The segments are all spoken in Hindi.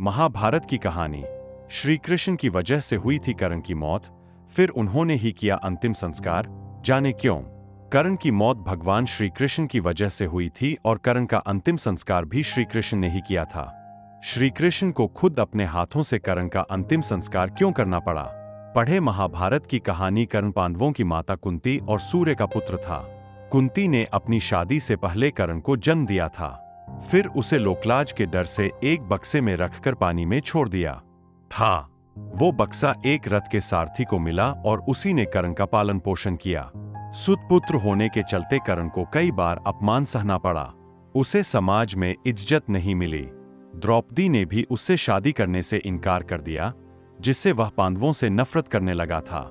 महाभारत की कहानी। श्री कृष्ण की वजह से हुई थी कर्ण की मौत, फिर उन्होंने ही किया अंतिम संस्कार। जाने क्यों? कर्ण की मौत भगवान श्री कृष्ण की वजह से हुई थी और कर्ण का अंतिम संस्कार भी श्री कृष्ण ने ही किया था। श्री कृष्ण को खुद अपने हाथों से कर्ण का अंतिम संस्कार क्यों करना पड़ा? पढ़े महाभारत की कहानी। कर्ण पांडवों की माता कुंती और सूर्य का पुत्र था। कुंती ने अपनी शादी से पहले कर्ण को जन्म दिया था, फिर उसे लोकलाज के डर से एक बक्से में रखकर पानी में छोड़ दिया था। वो बक्सा एक रथ के सारथी को मिला और उसी ने कर्ण का पालन पोषण किया। सुतपुत्र होने के चलते कर्ण को कई बार अपमान सहना पड़ा। उसे समाज में इज्जत नहीं मिली। द्रौपदी ने भी उससे शादी करने से इनकार कर दिया, जिससे वह पांडवों से नफरत करने लगा था।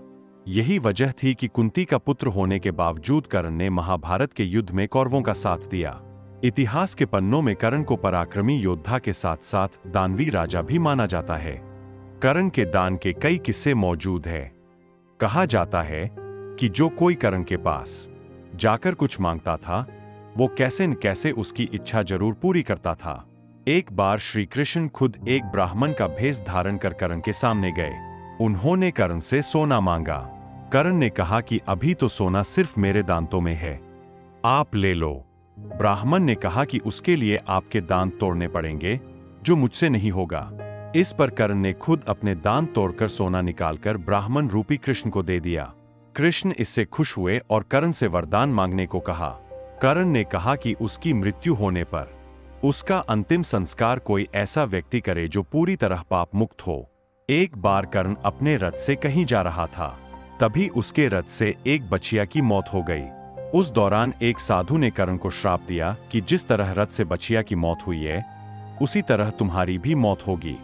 यही वजह थी कि कुंती का पुत्र होने के बावजूद कर्ण ने महाभारत के युद्ध में कौरवों का साथ दिया। इतिहास के पन्नों में कर्ण को पराक्रमी योद्धा के साथ साथ दानवी राजा भी माना जाता है। कर्ण के दान के कई किस्से मौजूद हैं। कहा जाता है कि जो कोई कर्ण के पास जाकर कुछ मांगता था, वो कैसे न कैसे उसकी इच्छा जरूर पूरी करता था। एक बार श्री कृष्ण खुद एक ब्राह्मण का भेष धारण कर कर्ण के सामने गए। उन्होंने कर्ण से सोना मांगा। कर्ण ने कहा कि अभी तो सोना सिर्फ मेरे दांतों में है, आप ले लो। ब्राह्मण ने कहा कि उसके लिए आपके दांत तोड़ने पड़ेंगे, जो मुझसे नहीं होगा। इस पर कर्ण ने खुद अपने दांत तोड़कर सोना निकालकर ब्राह्मण रूपी कृष्ण को दे दिया। कृष्ण इससे खुश हुए और कर्ण से वरदान मांगने को कहा। कर्ण ने कहा कि उसकी मृत्यु होने पर उसका अंतिम संस्कार कोई ऐसा व्यक्ति करे जो पूरी तरह पाप मुक्त हो। एक बार कर्ण अपने रथ से कहीं जा रहा था, तभी उसके रथ से एक बछिया की मौत हो गई। उस दौरान एक साधु ने कर्ण को श्राप दिया कि जिस तरह रथ से बछिया की मौत हुई है, उसी तरह तुम्हारी भी मौत होगी।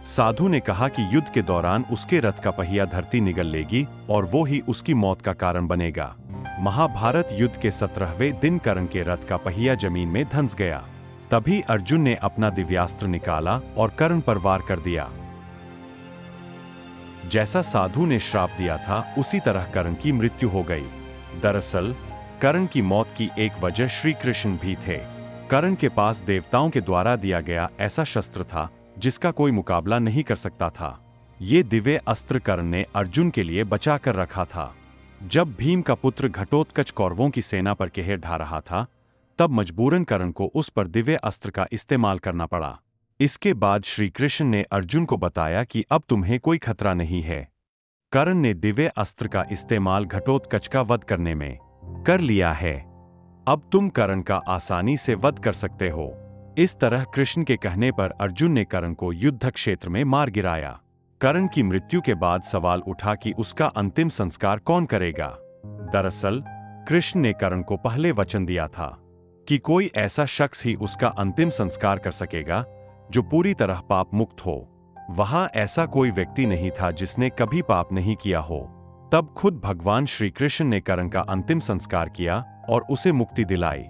साधु ने कहा कि युद्ध के दौरान उसके रथ का पहिया धरती निगल लेगी और वो ही उसकी मौत का कारण बनेगा। महाभारत युद्ध के 17वें दिन कर्ण के रथ का पहिया जमीन में धंस गया। तभी अर्जुन ने अपना दिव्यास्त्र निकाला और कर्ण पर वार कर दिया। जैसा साधु ने श्राप दिया था, उसी तरह कर्ण की मृत्यु हो गई। दरअसल कर्ण की मौत की एक वजह श्री कृष्ण भी थे। कर्ण के पास देवताओं के द्वारा दिया गया ऐसा शस्त्र था जिसका कोई मुकाबला नहीं कर सकता था। ये दिव्य अस्त्र कर्ण ने अर्जुन के लिए बचा कर रखा था। जब भीम का पुत्र घटोत्कच कौरवों की सेना पर कहर ढा रहा था, तब मजबूरन कर्ण को उस पर दिव्य अस्त्र का इस्तेमाल करना पड़ा। इसके बाद श्री कृष्ण ने अर्जुन को बताया कि अब तुम्हें कोई खतरा नहीं है। कर्ण ने दिव्य अस्त्र का इस्तेमाल घटोत्कच का वध करने में कर लिया है। अब तुम कर्ण का आसानी से वध कर सकते हो। इस तरह कृष्ण के कहने पर अर्जुन ने कर्ण को युद्ध क्षेत्र में मार गिराया। कर्ण की मृत्यु के बाद सवाल उठा कि उसका अंतिम संस्कार कौन करेगा। दरअसल कृष्ण ने कर्ण को पहले वचन दिया था कि कोई ऐसा शख्स ही उसका अंतिम संस्कार कर सकेगा जो पूरी तरह पाप मुक्त हो। वहां ऐसा कोई व्यक्ति नहीं था जिसने कभी पाप नहीं किया हो। तब खुद भगवान श्री कृष्ण ने कर्ण का अंतिम संस्कार किया और उसे मुक्ति दिलाई।